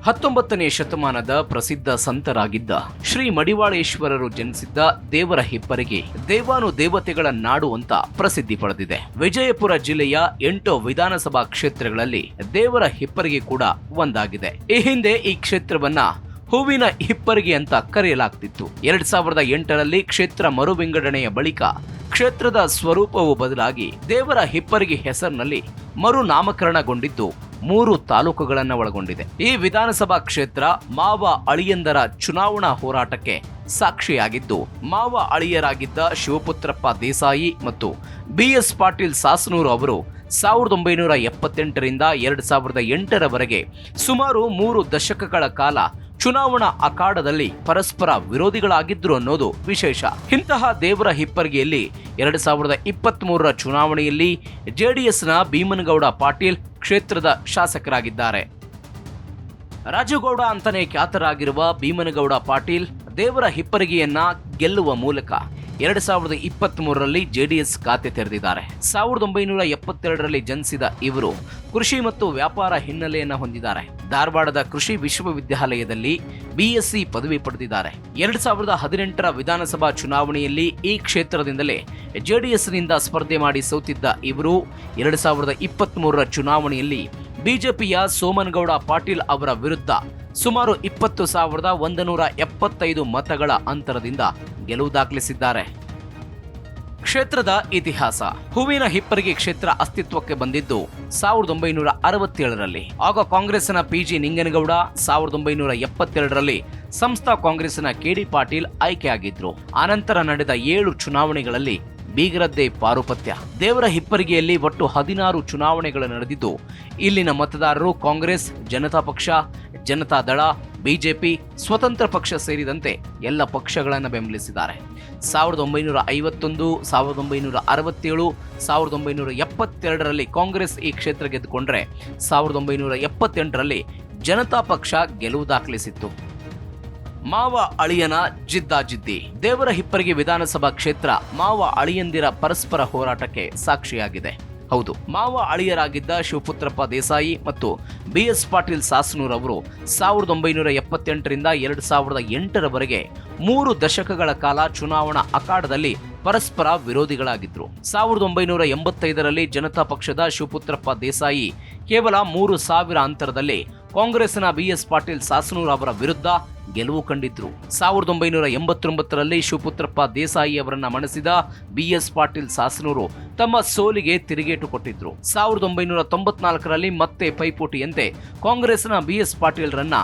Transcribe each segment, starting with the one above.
19ನೇ ಶತಮಾನದ ಪ್ರಸಿದ್ಧ ಸಂತರಾಗಿದ್ದ ಶ್ರೀ ಮಡಿವಾಳೇಶ್ವರರು ಜನಿಸಿದ್ದ ದೇವರ ಹಿಪ್ಪರಿಗೆ ದೇವಾನುದೇವತೆಗಳ ನಾಡು ಅಂತ ಪ್ರಸಿದ್ಧಿ ಪಡೆದಿದೆ. ವಿಜಯಪುರ ಜಿಲ್ಲೆಯ 8 ವಿಧಾನಸಭಾ ಕ್ಷೇತ್ರಗಳಲ್ಲಿ ದೇವರ ಹಿಪ್ಪರಿಗೆ ಕೂಡ ಒಂದಾಗಿದೆ. ಈ ಹಿಂದೆ ಈ ಕ್ಷೇತ್ರವನ್ನ ಹೂವಿನ ಹಿಪ್ಪರಿಗೆ ಅಂತ ಕರೆಯಲಾಗ್ತಿತ್ತು. 2008ರಲ್ಲಿ ಕ್ಷೇತ್ರ ಮರು ವಿಂಗಡಣೆಯ ಬಳಿಕ ಕ್ಷೇತ್ರದ ಸ್ವರೂಪವು ಬದಲಾಗಿ ದೇವರ ಹಿಪ್ಪರಿಗೆ ಹೆಸರಿನಲ್ಲಿ ಮರು ನಾಮಕರಣಗೊಂಡಿದ್ದು 3 ತಾಲೂಕುಗಳನ್ನು ಒಳಗೊಂಡಿದೆ. ಈ ವಿಧಾನಸಭಾ ಕ್ಷೇತ್ರ ಮಾವ ಅಳಿಯಂದರ ಚುನಾವಣಾ ಹೋರಾಟಕ್ಕೆ ಸಾಕ್ಷಿಯಾಗಿದ್ದು, ಮಾವ ಅಳಿಯರಾಗಿದ್ದ ಶಿವಪುತ್ರಪ್ಪ ದೇಸಾಯಿ ಮತ್ತು BS ಪಾಟೀಲ್ ಸಾಸನೂರು ಅವರು 1978ರಿಂದ 2008ರವರೆಗೆ ಸುಮಾರು 3 ದಶಕಗಳ ಕಾಲ ಚುನಾವಣಾ ಅಖಾಡದಲ್ಲಿ ಪರಸ್ಪರ ವಿರೋಧಿಗಳಾಗಿದ್ರು ಅನ್ನೋದು ವಿಶೇಷ. ಇಂತಹ ದೇವರ ಹಿಪ್ಪರಿಗೆಯಲ್ಲಿ 2023ರ ಚುನಾವಣೆಯಲ್ಲಿ JDSನ ಭೀಮನಗೌಡ ಪಾಟೀಲ್ ಕ್ಷೇತ್ರದ ಶಾಸಕರಾಗಿದ್ದಾರೆ. ರಾಜುಗೌಡ ಅಂತಾನೆ ಖ್ಯಾತರಾಗಿರುವ ಭೀಮನಗೌಡ ಪಾಟೀಲ್ ದೇವರ ಹಿಪ್ಪರಿಗೆಯನ್ನ ಗೆಲ್ಲುವ ಮೂಲಕ 2023ರಲ್ಲಿ JDS ಖಾತೆ ತೆರೆದಿದ್ದಾರೆ. 1972ರಲ್ಲಿ ಜನಿಸಿದ ಇವರು ಕೃಷಿ ಮತ್ತು ವ್ಯಾಪಾರ ಹಿನ್ನೆಲೆಯನ್ನು ಹೊಂದಿದ್ದಾರೆ. ಧಾರವಾಡದ ಕೃಷಿ ವಿಶ್ವವಿದ್ಯಾಲಯದಲ್ಲಿ BSc ಪದವಿ ಪಡೆದಿದ್ದಾರೆ. 2018ರ ವಿಧಾನಸಭಾ ಚುನಾವಣೆಯಲ್ಲಿ ಈ ಕ್ಷೇತ್ರದಿಂದಲೇ JDSನಿಂದ ಸ್ಪರ್ಧೆ ಮಾಡಿ ಸೋತಿದ್ದ ಇವರು 2023ರ ಚುನಾವಣೆಯಲ್ಲಿ ಬಿಜೆಪಿಯ ಸೋಮನಗೌಡ ಪಾಟೀಲ್ ಅವರ ವಿರುದ್ಧ ಸುಮಾರು 20,175 ಮತಗಳ ಅಂತರದಿಂದ ಗೆಲುವು ದಾಖಲಿಸಿದ್ದಾರೆ. ಕ್ಷೇತ್ರದ ಇತಿಹಾಸ. ಹೂವಿನ ಹಿಪ್ಪರಿಗೆ ಕ್ಷೇತ್ರ ಅಸ್ತಿತ್ವಕ್ಕೆ ಬಂದಿದ್ದು 1967ರಲ್ಲಿ. ಆಗ ಕಾಂಗ್ರೆಸ್ನ PG ನಿಂಗನಗೌಡ, 1972ರಲ್ಲಿ ಸಂಸ್ಥಾ ಕಾಂಗ್ರೆಸ್ನ KD ಪಾಟೀಲ್ ಆಯ್ಕೆಯಾಗಿದ್ರು. ಆನಂತರ ನಡೆದ 7 ಚುನಾವಣೆಗಳಲ್ಲಿ ಬೀಗರದ್ದೇ ಪಾರುಪತ್ಯ. ದೇವರ ಹಿಪ್ಪರಿಗೆಯಲ್ಲಿ ಒಟ್ಟು 16 ಚುನಾವಣೆಗಳು ನಡೆದಿದ್ದು, ಇಲ್ಲಿನ ಮತದಾರರು ಕಾಂಗ್ರೆಸ್, ಜನತಾ ಪಕ್ಷ, ಜನತಾದಳ, ಬಿಜೆಪಿ, ಸ್ವತಂತ್ರ ಪಕ್ಷ ಸೇರಿದಂತೆ ಎಲ್ಲ ಪಕ್ಷಗಳನ್ನು ಬೆಂಬಲಿಸಿದ್ದಾರೆ. 1951, 1967, 1972ರಲ್ಲಿ ಕಾಂಗ್ರೆಸ್ ಈ ಕ್ಷೇತ್ರ ಗೆದ್ದುಕೊಂಡ್ರೆ 1978ರಲ್ಲಿ ಜನತಾ ಪಕ್ಷ ಗೆಲುವು ದಾಖಲಿಸಿತ್ತು. ಮಾವ ಅಳಿಯನ ಜಿದ್ದಾಜಿದ್ದಿ. ದೇವರ ಹಿಪ್ಪರಿಗೆ ವಿಧಾನಸಭಾ ಕ್ಷೇತ್ರ ಮಾವ ಅಳಿಯಂದಿರ ಪರಸ್ಪರ ಹೋರಾಟಕ್ಕೆ ಸಾಕ್ಷಿಯಾಗಿದೆ. ಹೌದು, ಮಾವ ಅಳಿಯರಾಗಿದ್ದ ಶಿವಪುತ್ರಪ್ಪ ದೇಸಾಯಿ ಮತ್ತು BS ಪಾಟೀಲ್ ಸಾಸನೂರ್ ಅವರು 1978ರಿಂದ 2008ರವರೆಗೆ 3 ದಶಕಗಳ ಕಾಲ ಚುನಾವಣಾ ಅಖಾಡದಲ್ಲಿ ಪರಸ್ಪರ ವಿರೋಧಿಗಳಾಗಿದ್ರು. 1985ರಲ್ಲಿ ಜನತಾ ಪಕ್ಷದ ಶಿವಪುತ್ರಪ್ಪ ದೇಸಾಯಿ ಕೇವಲ 3,000 ಅಂತರದಲ್ಲಿ ಕಾಂಗ್ರೆಸ್ನ BS ಪಾಟೀಲ್ ಸಾಸನೂರ್ ಅವರ ವಿರುದ್ಧ ಗೆಲುವು ಕಂಡಿದ್ರು. 1989ರಲ್ಲಿ ಶಿವಪುತ್ರಪ್ಪ ದೇಸಾಯಿ ಅವರನ್ನ ಮಣಿಸಿದ BS ಪಾಟೀಲ್ ಸಾಸನೂರು ತಮ್ಮ ಸೋಲಿಗೆ ತಿರುಗೇಟು ಕೊಟ್ಟಿದ್ರು. 1994ರಲ್ಲಿ ಮತ್ತೆ ಪೈಪೋಟಿಯಂತೆ ಕಾಂಗ್ರೆಸ್ನ BS ಪಾಟೀಲ್ರನ್ನ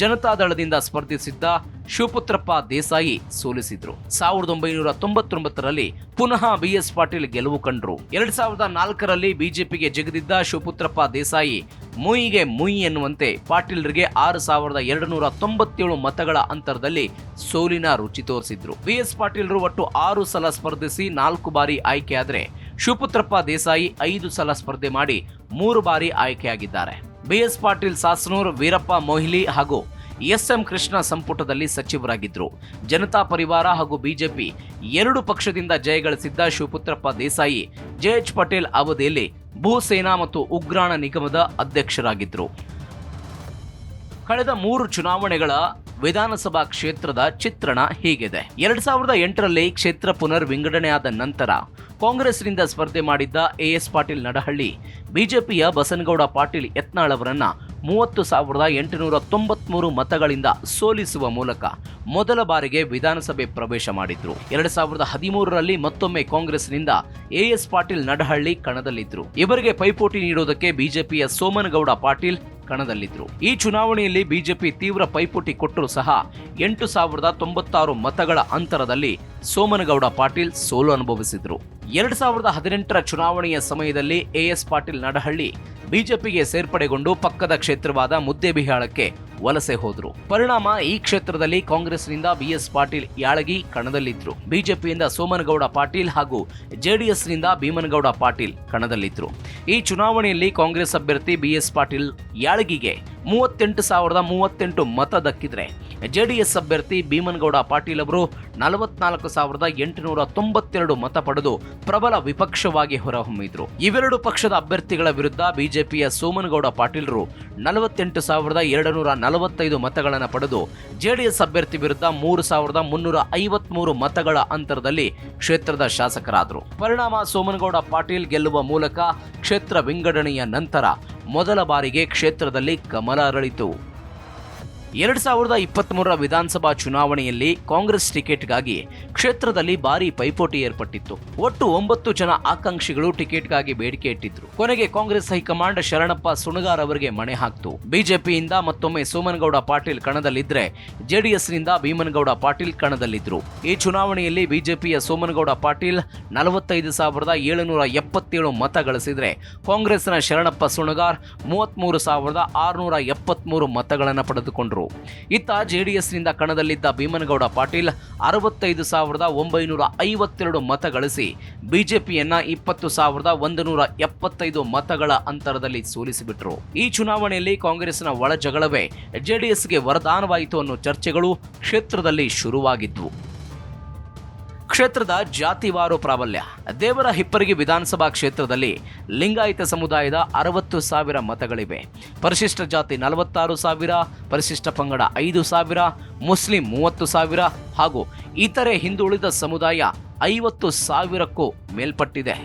ಜನತಾದಳದಿಂದ ಸ್ಪರ್ಧಿಸಿದ್ದ ಶಿವಪುತ್ರಪ್ಪ ದೇಸಾಯಿ ಸೋಲಿಸಿದ್ರು. 1999ರಲ್ಲಿ ಪುನಃ BS ಪಾಟೀಲ್ ಗೆಲುವು ಕಂಡ್ರು. 2004ರಲ್ಲಿ ಬಿಜೆಪಿಗೆ ಜಿಗಿದಿದ್ದ ಶಿವಪುತ್ರಪ್ಪ ದೇಸಾಯಿ ಮುಯಿಗೆ ಮುಯಿ ಎನ್ನುವಂತೆ ಪಾಟೀಲ್ರಿಗೆ 6,297 ಮತಗಳ ಅಂತರದಲ್ಲಿ ಸೋಲಿನ ರುಚಿ ತೋರಿಸಿದ್ರು. BS ಪಾಟೀಲ್ರು ಒಟ್ಟು 6 ಸಲ ಸ್ಪರ್ಧಿಸಿ 4 ಬಾರಿ ಆಯ್ಕೆಯಾದರೆ ಶಿವಪುತ್ರಪ್ಪ ದೇಸಾಯಿ 5 ಸಲ ಸ್ಪರ್ಧೆ ಮಾಡಿ 3 ಬಾರಿ ಆಯ್ಕೆಯಾಗಿದ್ದಾರೆ. BS ಪಾಟೀಲ್ ಸಾಸನೂರ್, ವೀರಪ್ಪ ಮೊಯ್ಲಿ ಹಾಗೂ SM ಕೃಷ್ಣ ಸಂಪುಟದಲ್ಲಿ ಸಚಿವರಾಗಿದ್ದರು. ಜನತಾ ಪರಿವಾರ ಹಾಗೂ ಬಿಜೆಪಿ 2 ಪಕ್ಷದಿಂದ ಜಯಗಳಿಸಿದ್ದ ಶಿವಪುತ್ರಪ್ಪ ದೇಸಾಯಿ JH ಪಟೇಲ್ ಅವಧಿಯಲ್ಲಿ ಭೂಸೇನಾ ಮತ್ತು ಉಗ್ರಾಣ ನಿಗಮದ ಅಧ್ಯಕ್ಷರಾಗಿದ್ದರು. ಕಳೆದ 3 ಚುನಾವಣೆಗಳ ವಿಧಾನಸಭಾ ಕ್ಷೇತ್ರದ ಚಿತ್ರಣ ಹೀಗಿದೆ. 2008ರಲ್ಲಿ ಕ್ಷೇತ್ರ ಪುನರ್ ವಿಂಗಡಣೆಯಾದ ನಂತರ ಕಾಂಗ್ರೆಸ್ನಿಂದ ಸ್ಪರ್ಧೆ ಮಾಡಿದ್ದ AS ಪಾಟೀಲ್ ನಡಹಳ್ಳಿ ಬಿಜೆಪಿಯ ಬಸನಗೌಡ ಪಾಟೀಲ್ ಯತ್ನಾಳ್ ಅವರನ್ನ 30,893 ಮತಗಳಿಂದ ಸೋಲಿಸುವ ಮೂಲಕ ಮೊದಲ ಬಾರಿಗೆ ವಿಧಾನಸಭೆ ಪ್ರವೇಶ ಮಾಡಿದ್ರು. 2013ರಲ್ಲಿ ಮತ್ತೊಮ್ಮೆ ಕಾಂಗ್ರೆಸ್ನಿಂದ AS ಪಾಟೀಲ್ ನಡಹಳ್ಳಿ ಕಣದಲ್ಲಿದ್ರು. ಇವರಿಗೆ ಪೈಪೋಟಿ ನೀಡುವುದಕ್ಕೆ ಬಿಜೆಪಿಯ ಸೋಮನಗೌಡ ಪಾಟೀಲ್ ಕಣದಲ್ಲಿದ್ರು. ಈ ಚುನಾವಣೆಯಲ್ಲಿ ಬಿಜೆಪಿ ತೀವ್ರ ಪೈಪೋಟಿ ಕೊಟ್ಟರೂ ಸಹ 8,096 ಮತಗಳ ಅಂತರದಲ್ಲಿ ಸೋಮನಗೌಡ ಪಾಟೀಲ್ ಸೋಲು ಅನುಭವಿಸಿದ್ರು. 2018ರ ಚುನಾವಣೆಯ ಸಮಯದಲ್ಲಿ AS ಪಾಟೀಲ್ ನಡಹಳ್ಳಿ ಬಿಜೆಪಿಗೆ ಸೇರ್ಪಡೆಗೊಂಡು ಪಕ್ಕದ ಕ್ಷೇತ್ರವಾದ ಮುದ್ದೇಬಿಹಾಳಕ್ಕೆ ವಲಸೆ ಹೋದ್ರು. ಪರಿಣಾಮ ಈ ಕ್ಷೇತ್ರದಲ್ಲಿ ಕಾಂಗ್ರೆಸ್ನಿಂದ BS ಪಾಟೀಲ್ ಯಾಳಗಿ ಕಣದಲ್ಲಿದ್ರು. ಬಿಜೆಪಿಯಿಂದ ಸೋಮನಗೌಡ ಪಾಟೀಲ್ ಹಾಗೂ JDSನಿಂದ ಭೀಮನಗೌಡ ಪಾಟೀಲ್ ಕಣದಲ್ಲಿದ್ರು. ಈ ಚುನಾವಣೆಯಲ್ಲಿ ಕಾಂಗ್ರೆಸ್ ಅಭ್ಯರ್ಥಿ BS ಪಾಟೀಲ್ ಯಾಳಗಿಗೆ 38,038 ಮತ ದಕ್ಕಿದ್ರೆ ಜೆಡಿಎಸ್ ಅಭ್ಯರ್ಥಿ ಭೀಮನಗೌಡ ಪಾಟೀಲ್ ಅವರು 44,892 ಮತ ಪಡೆದು ಪ್ರಬಲ ವಿಪಕ್ಷವಾಗಿ ಹೊರಹೊಮ್ಮಿದ್ರು. ಇವೆರಡು ಪಕ್ಷದ ಅಭ್ಯರ್ಥಿಗಳ ವಿರುದ್ಧ ಬಿಜೆಪಿಯ ಸೋಮನಗೌಡ ಪಾಟೀಲ್ರು 48,245 ಮತಗಳನ್ನು ಪಡೆದು ಜೆಡಿಎಸ್ ಅಭ್ಯರ್ಥಿ ವಿರುದ್ಧ 3,353 ಮತಗಳ ಅಂತರದಲ್ಲಿ ಕ್ಷೇತ್ರದ ಶಾಸಕರಾದರು. ಪರಿಣಾಮ ಸೋಮನಗೌಡ ಪಾಟೀಲ್ ಗೆಲ್ಲುವ ಮೂಲಕ ಕ್ಷೇತ್ರ ವಿಂಗಡಣೆಯ ನಂತರ ಮೊದಲ ಬಾರಿಗೆ ಕ್ಷೇತ್ರದಲ್ಲಿ ಕಮಲ ಅರಳಿತು. 2023 ವಿಧಾನಸಭಾ ಚುನಾವಣೆಯಲ್ಲಿ ಕಾಂಗ್ರೆಸ್ ಟಿಕೆಟ್ಗಾಗಿ ಕ್ಷೇತ್ರದಲ್ಲಿ ಭಾರೀ ಪೈಪೋಟಿ ಏರ್ಪಟ್ಟಿತ್ತು. ಒಟ್ಟು 9 ಜನ ಆಕಾಂಕ್ಷಿಗಳು ಟಿಕೆಟ್ಗಾಗಿ ಬೇಡಿಕೆ ಇಟ್ಟಿದ್ರು. ಕೊನೆಗೆ ಕಾಂಗ್ರೆಸ್ ಹೈಕಮಾಂಡ್ ಶರಣಪ್ಪ ಸುಣಗಾರ್ ಅವರಿಗೆ ಮಣೆ ಹಾಕ್ತು. ಬಿಜೆಪಿಯಿಂದ ಮತ್ತೊಮ್ಮೆ ಸೋಮನಗೌಡ ಪಾಟೀಲ್ ಕಣದಲ್ಲಿದ್ರೆ ಜೆಡಿಎಸ್ನಿಂದ ಭೀಮನಗೌಡ ಪಾಟೀಲ್ ಕಣದಲ್ಲಿದ್ರು. ಈ ಚುನಾವಣೆಯಲ್ಲಿ ಬಿಜೆಪಿಯ ಸೋಮನಗೌಡ ಪಾಟೀಲ್ 45,777 ಮತ ಗಳಿಸಿದ್ರೆ ಕಾಂಗ್ರೆಸ್ನ ಶರಣಪ್ಪ ಸುಣಗಾರ್ 33,673 ಮತಗಳನ್ನು ಪಡೆದುಕೊಂಡರು. ಇತ್ತ ಜೆಡಿಎಸ್ನಿಂದ ಕಣದಲ್ಲಿದ್ದ ಭೀಮನಗೌಡ ಪಾಟೀಲ್ 65,952 ಮತ ಗಳಿಸಿ ಬಿಜೆಪಿಯನ್ನ 20,175 ಮತಗಳ ಅಂತರದಲ್ಲಿ ಸೋಲಿಸಿಬಿಟ್ರು. ಈ ಚುನಾವಣೆಯಲ್ಲಿ ಕಾಂಗ್ರೆಸ್ನ ಒಳ ಜಗಳವೇ ಜೆಡಿಎಸ್ಗೆ ವರದಾನವಾಯಿತು ಅನ್ನೋ ಚರ್ಚೆಗಳು ಕ್ಷೇತ್ರದಲ್ಲಿ ಶುರುವಾಗಿದ್ವು. ಕ್ಷೇತ್ರದ ಜಾತಿವಾರು ಪ್ರಾಬಲ್ಯ. ದೇವರ ಹಿಪ್ಪರಗಿ ವಿಧಾನಸಭಾ ಕ್ಷೇತ್ರದಲ್ಲಿ ಲಿಂಗಾಯತ ಸಮುದಾಯದ 60,000 ಮತಗಳಿವೆ. ಪರಿಶಿಷ್ಟ ಜಾತಿ 46,000, ಪರಿಶಿಷ್ಟ ಪಂಗಡ 5,000, ಮುಸ್ಲಿಂ 30,000 ಹಾಗೂ ಇತರೆ ಹಿಂದುಳಿದ ಸಮುದಾಯ 50,000ಕ್ಕೂ ಮೇಲ್ಪಟ್ಟಿದೆ.